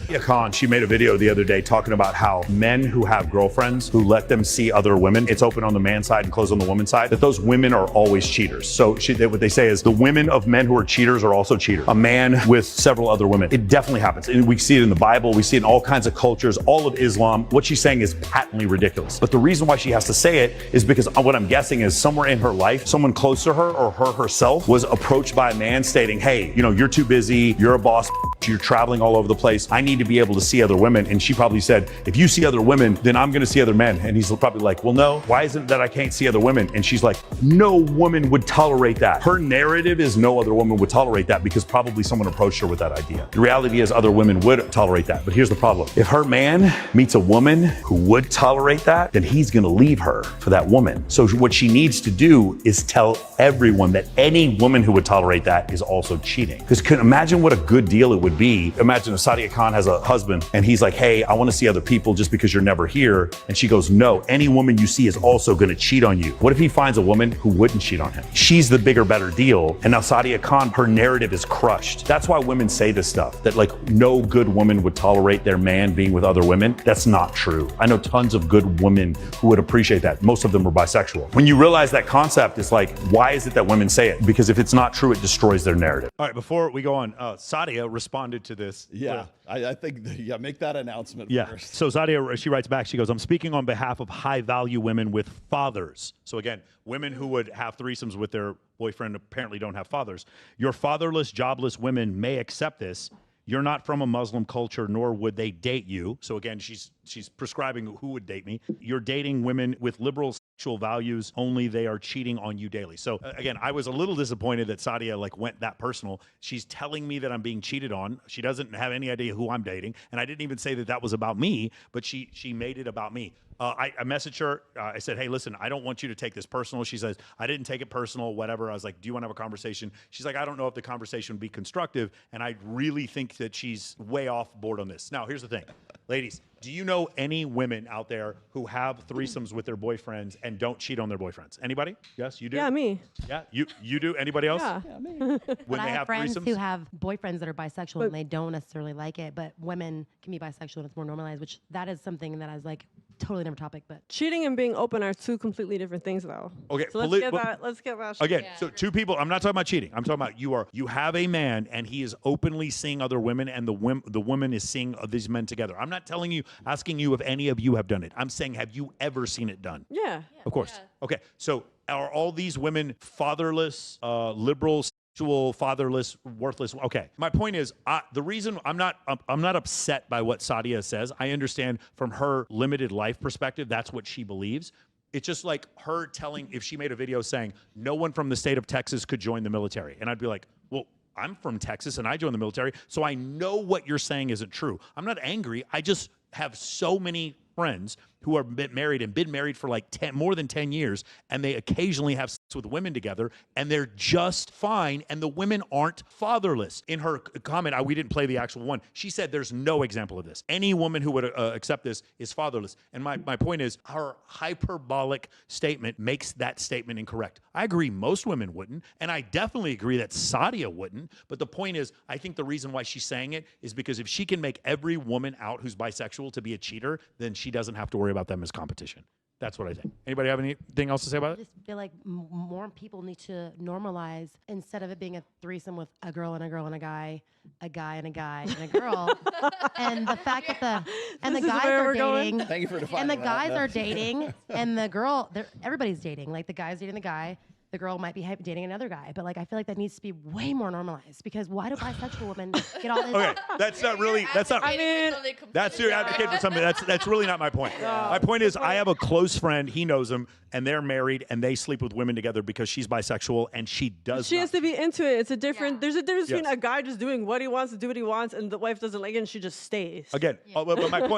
Sadia Khan, she made a video the other day talking about how men who have girlfriends who let them see other women, it's open on the man side and closed on the woman side, that those women are always cheaters. So what they say is the women of men who are cheaters are also cheaters. A man with several other women. It definitely happens. And we see it in the Bible. We see it in all kinds of cultures, all of Islam. What she's saying is patently ridiculous. But the reason why she has to say it is because what I'm guessing is somewhere in her life, someone close to her or her herself was approached by a man stating, hey, you're too busy. You're a boss. You're traveling all over the place. I need to be able to see other women. And she probably said, if you see other women, then I'm going to see other men. And he's probably like, well, no, why isn't it that I can't see other women? And she's like, no woman would tolerate that. Her narrative is no other woman would tolerate that because probably someone approached her with that idea. The reality is other women would tolerate that. But here's the problem. If her man meets a woman who would tolerate that, then he's going to leave her for that woman. So what she needs to do is tell everyone that any woman who would tolerate that is also cheating. Because imagine what a good deal it would be. Imagine if Sadia Khan has a husband and he's like, hey, I want to see other people just because you're never here. And she goes, no, any woman you see is also going to cheat on you. What if he finds a woman who wouldn't cheat on him? She's the bigger, better deal. And now Sadia Khan, her narrative is crushed. That's why women say this stuff, that like no good woman would tolerate their man being with other women. That's not true. I know tons of good women who would appreciate that. Most of them are bisexual. When you realize that concept, it's like, why is it that women say it? Because if it's not true, it destroys their narrative. All right, before we go on, Sadia responded to this. Yeah, I think, make that announcement first. So Sadia, she writes back, she goes, I'm speaking on behalf of high-value women with fathers. So again, women who would have threesomes with their boyfriend apparently don't have fathers. Your fatherless, jobless women may accept this. You're not from a Muslim culture, nor would they date you. So again, she's prescribing who would date me. You're dating women with liberal sexual values, only they are cheating on you daily. So again, I was a little disappointed that Sadia went that personal. She's telling me that I'm being cheated on. She doesn't have any idea who I'm dating. And I didn't even say that was about me, but she made it about me. I messaged her. I said, hey, listen, I don't want you to take this personal. She says, I didn't take it personal, whatever. I was like, do you want to have a conversation? She's like, I don't know if the conversation would be constructive. And I really think that she's way off board on this. Now, here's the thing. Ladies, do you know any women out there who have threesomes with their boyfriends and don't cheat on their boyfriends? Anybody? Yes, you do? Yeah, me. Yeah, you do? Anybody else? Yeah. Yeah, me. When But they I have friends threesomes? who have boyfriends that are bisexual and they don't necessarily like it, but women can be bisexual and it's more normalized, which that is something that I was like, totally different topic, but. Cheating and being open are two completely different things, though. Okay, So let's get that. Again, straight. so two people. I'm not talking about cheating. I'm talking about you have a man and he is openly seeing other women, and the woman is seeing these men together. I'm not asking you if any of you have done it. I'm saying, have you ever seen it done? Yeah. Of course. Yeah. Okay. So are all these women fatherless, liberal, sexual, fatherless, worthless? Okay. My point is, the reason I'm not upset by what Sadia says. I understand from her limited life perspective, that's what she believes. It's just like her telling, if she made a video saying no one from the state of Texas could join the military, and I'd be like, well, I'm from Texas and I joined the military, so I know what you're saying isn't true. I'm not angry. I just have so many friends who are married and been married for like more than 10 years, and they occasionally have sex with women together, and they're just fine, and the women aren't fatherless. In her comment, we didn't play the actual one, she said there's no example of this. Any woman who would accept this is fatherless. And my point is, her hyperbolic statement makes that statement incorrect. I agree most women wouldn't, and I definitely agree that Sadia wouldn't, but the point is, I think the reason why she's saying it is because if she can make every woman out who's bisexual to be a cheater, then she doesn't have to worry about them as competition. That's what I think. Anybody have anything else to say about it? I just feel like more people need to normalize, instead of it being a threesome with a girl and a girl and a guy and a guy and a girl, and the fact that the guys are dating, Thank you for defining and the that. guys are dating, and the girl, everybody's dating. Like the guy's dating the guy, the girl might be dating another guy, but like I feel like that needs to be way more normalized, because why do bisexual women get all this? Okay, that's not really. That's not. I mean, That's your advocate for something. That's really not my point. My point is, I have a close friend. He knows him, and they're married, and they sleep with women together because she's bisexual, and she does. She has to be into it. It's a different. Yeah. There's a difference between Yes. a guy just doing what he wants to do what he wants, and the wife doesn't like it, and she just stays. Again, but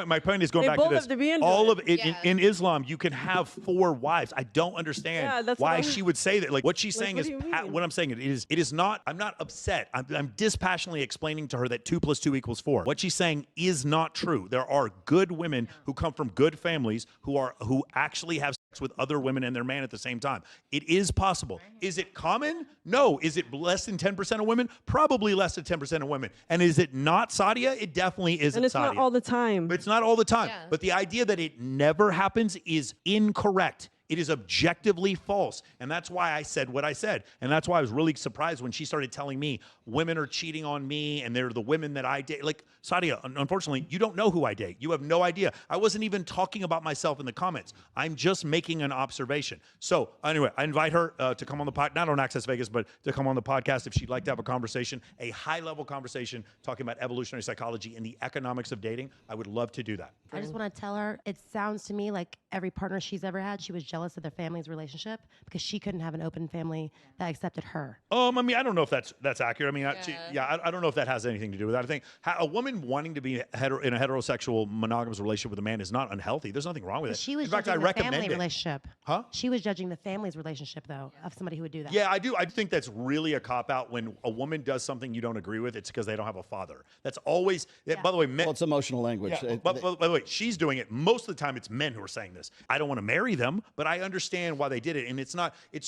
my point is going They back to both this. have to be into All it. of it in Islam, you can have 4 wives. I don't understand Yeah, that's why what she would say say that. Like what she's saying what is do you mean? what I'm saying. It is not. I'm not upset. I'm dispassionately explaining to her that 2 + 2 = 4. What she's saying is not true. There are good women who come from good families who actually have sex with other women and their man at the same time. It is possible. Is it common? No. Is it less than 10% of women? Probably less than 10% of women. And is it not, Sadia? It definitely isn't, And it's Sadia. not all the time. It's not all the time. Yeah. But the idea that it never happens is incorrect. It is objectively false. And that's why I said what I said. And that's why I was really surprised when she started telling me women are cheating on me and they're the women that I date. Like, Sadia, unfortunately, you don't know who I date. You have no idea. I wasn't even talking about myself in the comments. I'm just making an observation. So anyway, I invite her to come on the pod, not on Access Vegas, but to come on the podcast if she'd like to have a conversation, a high-level conversation talking about evolutionary psychology and the economics of dating. I would love to do that. I just want to tell her, it sounds to me like every partner she's ever had, she was jealous of their family's relationship because she couldn't have an open family that accepted her. I mean, I don't know if that's accurate. I mean, I don't know if that has anything to do with that. I think a woman wanting to be in a heterosexual monogamous relationship with a man is not unhealthy. There's nothing wrong with it. She was In fact, judging I the recommend family it. relationship. Huh? She was judging the family's relationship, though, of somebody who would do that. Yeah, I do. I think that's really a cop-out when a woman does something you don't agree with. It's because they don't have a father. That's always, by the way, men, Well, it's emotional language. yeah, but by the way, she's doing it. Most of the time, it's men who are saying this. I don't want to marry them, but I understand why they did it. And it's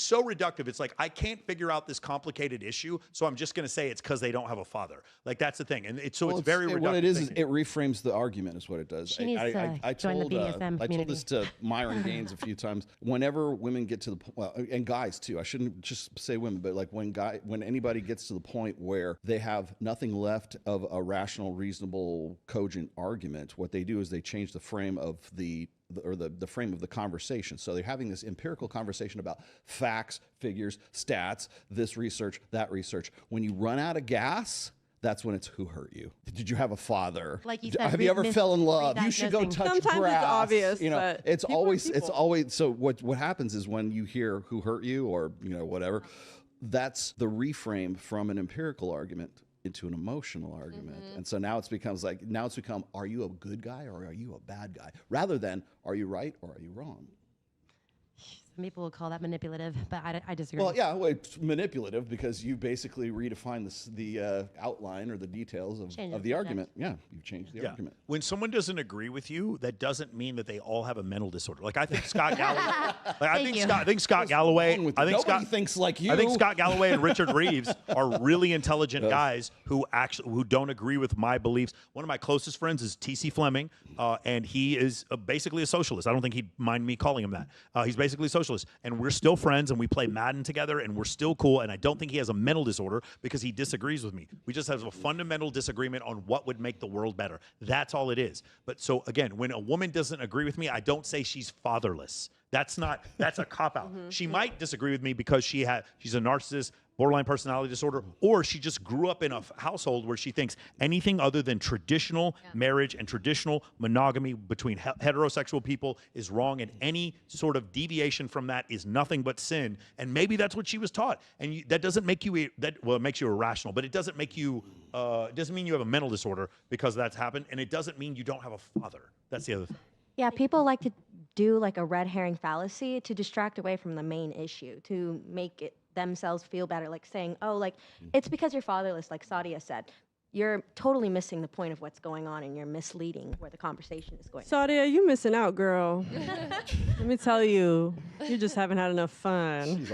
so reductive. It's like, I can't figure out this complicated issue, so I'm just going to say it's because they don't have a father. Like, that's the thing. And it's very reductive. What it is thinking. it reframes the argument is what it does. She needs to join the BDSM I told community. this to Myron Gaines a few times. Whenever women get to the well, and guys too, I shouldn't just say women, but like when anybody gets to the point where they have nothing left of a rational, reasonable, cogent argument, what they do is they change the frame of the frame of the conversation. So they're having this empirical conversation about facts, figures, stats, this research, that research. When you run out of gas, that's when it's who hurt you. Did you have a father? Like you said, have you ever fell in love? You should go re-diagnosing. touch Sometimes grass. it's obvious, You know, but it's people are always people. so what happens is when you hear who hurt you or whatever, that's the reframe from an empirical argument into an emotional argument. And so now it's become are you a good guy or are you a bad guy? Rather than are you right or are you wrong? Some people will call that manipulative, but I disagree. Well, yeah, it's manipulative because you basically redefine the outline or the details Change of the the subject. argument. Yeah, you've changed the argument. When someone doesn't agree with you, that doesn't mean that they all have a mental disorder. Like I think Scott Galloway. I think Scott Galloway. Nobody thinks like you. I think Scott Galloway and Richard Reeves are really intelligent guys who don't agree with my beliefs. One of my closest friends is T.C. Fleming, and he is basically a socialist. I don't think he'd mind me calling him that. He's basically a socialist, and we're still friends, and we play Madden together, and we're still cool. And I don't think he has a mental disorder because he disagrees with me. We just have a fundamental disagreement on what would make the world better. That's all it is. But so again, when a woman doesn't agree with me, I don't say she's fatherless. That's a cop-out. She might disagree with me because she's a narcissist, borderline personality disorder, or she just grew up in a household where she thinks anything other than traditional marriage and traditional monogamy between heterosexual people is wrong, and any sort of deviation from that is nothing but sin. And maybe that's what she was taught. And that doesn't make you it makes you irrational, but it doesn't make you it doesn't mean you have a mental disorder because that's happened, and it doesn't mean you don't have a father. That's the other thing. Yeah, people like to do like a red herring fallacy to distract away from the main issue, to make it themselves feel better, like saying, oh, like, it's because you're fatherless, like Sadia said. You're totally missing the point of what's going on, and you're misleading where the conversation is going. Sadia, you missing out, girl. Let me tell you, you just haven't had enough fun.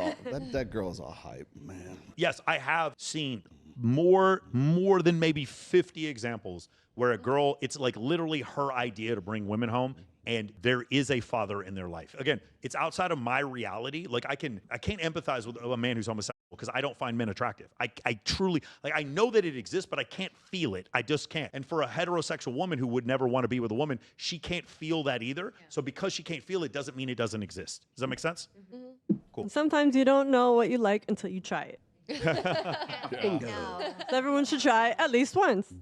That girl is all hype, man. Yes, I have seen more than maybe 50 examples where a girl, it's like literally her idea to bring women home, and there is a father in their life. Again, it's outside of my reality. Like I can't empathize with a man who's homosexual because I don't find men attractive. I truly, like, I know that it exists, but I can't feel it. I just can't. And for a heterosexual woman who would never want to be with a woman, she can't feel that either. Yeah. So because she can't feel it doesn't mean it doesn't exist. Does that make sense? Mm-hmm. Cool. And sometimes you don't know what you like until you try it. Bingo. So everyone should try at least once.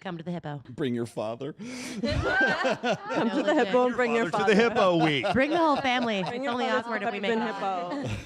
Come to the hippo. Bring your father. Come to the hippo and bring your father. To the hippo week. Bring the whole family. Bring It's your only father awkward to if we Peppermint make Hippo.